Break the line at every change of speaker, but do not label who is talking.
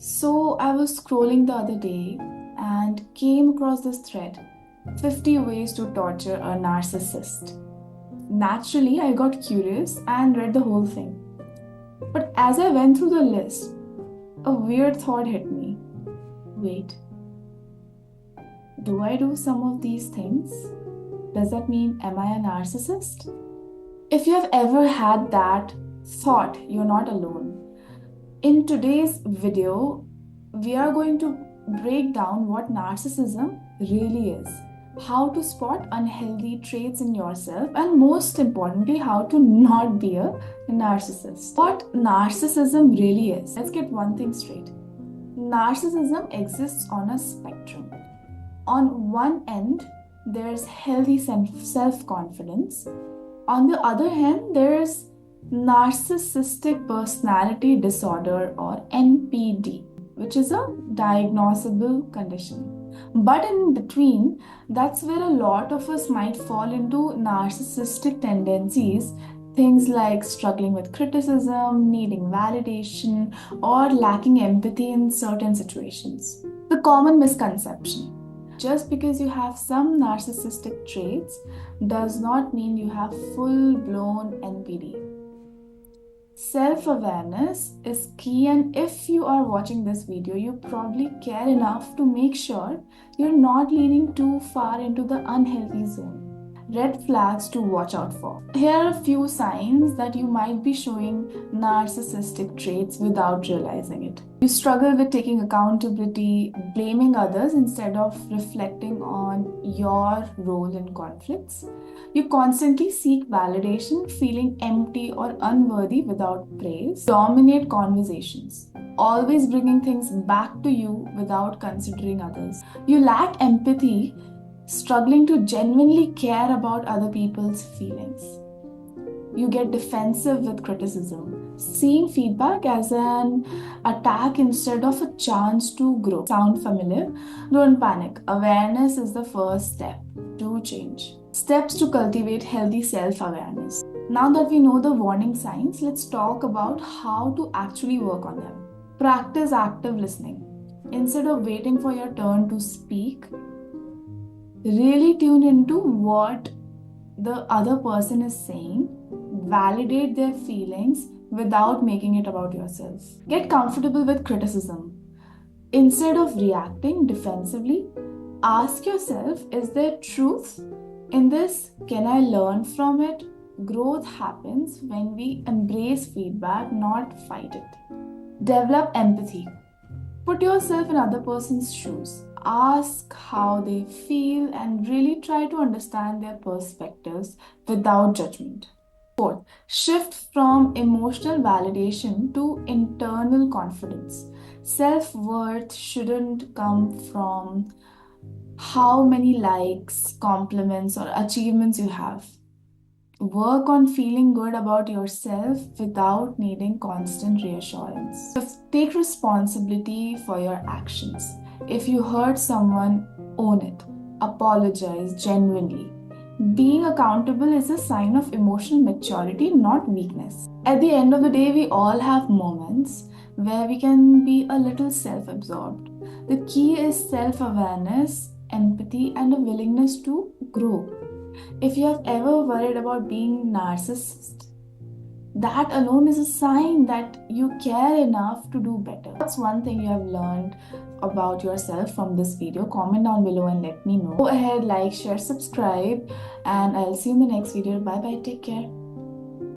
So I was scrolling the other day and came across this thread: 50 ways to torture a narcissist. Naturally, I got curious and read the whole thing. But as I went through the list, a weird thought hit me. Wait, do I do some of these things? Does that mean am I a narcissist? If you have ever had that thought, you're not alone. In today's video, we are going to break down what narcissism really is, how to spot unhealthy traits in yourself, and most importantly, how to not be a narcissist. What narcissism really is. Let's get one thing straight. Narcissism exists on a spectrum. On one end, there's healthy self confidence. On the other hand, there's narcissistic personality disorder or NPD, which is a diagnosable condition. But in between, that's where a lot of us might fall into narcissistic tendencies, things like struggling with criticism, needing validation, or lacking empathy in certain situations. The common misconception: just because you have some narcissistic traits does not mean you have full blown NPD. Self awareness is key, and if you are watching this video, you probably care enough to make sure you're not leaning too far into the unhealthy zone. Red flags to watch out for. Here are a few signs that you might be showing narcissistic traits without realizing it. You struggle with taking accountability, blaming others instead of reflecting on your role in conflicts. You constantly seek validation, feeling empty or unworthy without praise. Dominate conversations, always bringing things back to you without considering others. You lack empathy, struggling to genuinely care about other people's feelings. You get defensive with criticism, seeing feedback as an attack instead of a chance to grow. Sound familiar? Don't panic. Awareness is the first step to change. Steps to cultivate healthy self-awareness. Now that we know the warning signs, let's talk about how to actually work on them. Practice active listening. Instead of waiting for your turn to speak, really tune into what the other person is saying, validate their feelings without making it about yourself. Get comfortable with criticism. Instead of reacting defensively, ask yourself, is there truth in this? Can I learn from it? Growth happens when we embrace feedback, not fight it. Develop empathy. Put yourself in other person's shoes. Ask how they feel and really try to understand their perspectives without judgment. Fourth, shift from emotional validation to internal confidence. Self-worth shouldn't come from how many likes, compliments, or achievements you have. Work on feeling good about yourself without needing constant reassurance. Take responsibility for your actions. If you hurt someone, own it. Apologize genuinely. Being accountable is a sign of emotional maturity, not weakness. At the end of the day, we all have moments where we can be a little self-absorbed. The key is self-awareness, empathy, and a willingness to grow. If you have ever worried about being narcissist, that alone is a sign that you care enough to do better. What's one thing you have learned about yourself from this video? Comment down below and let me know. Go ahead, like, share, subscribe, and I'll see you in the next video. Bye bye, take care.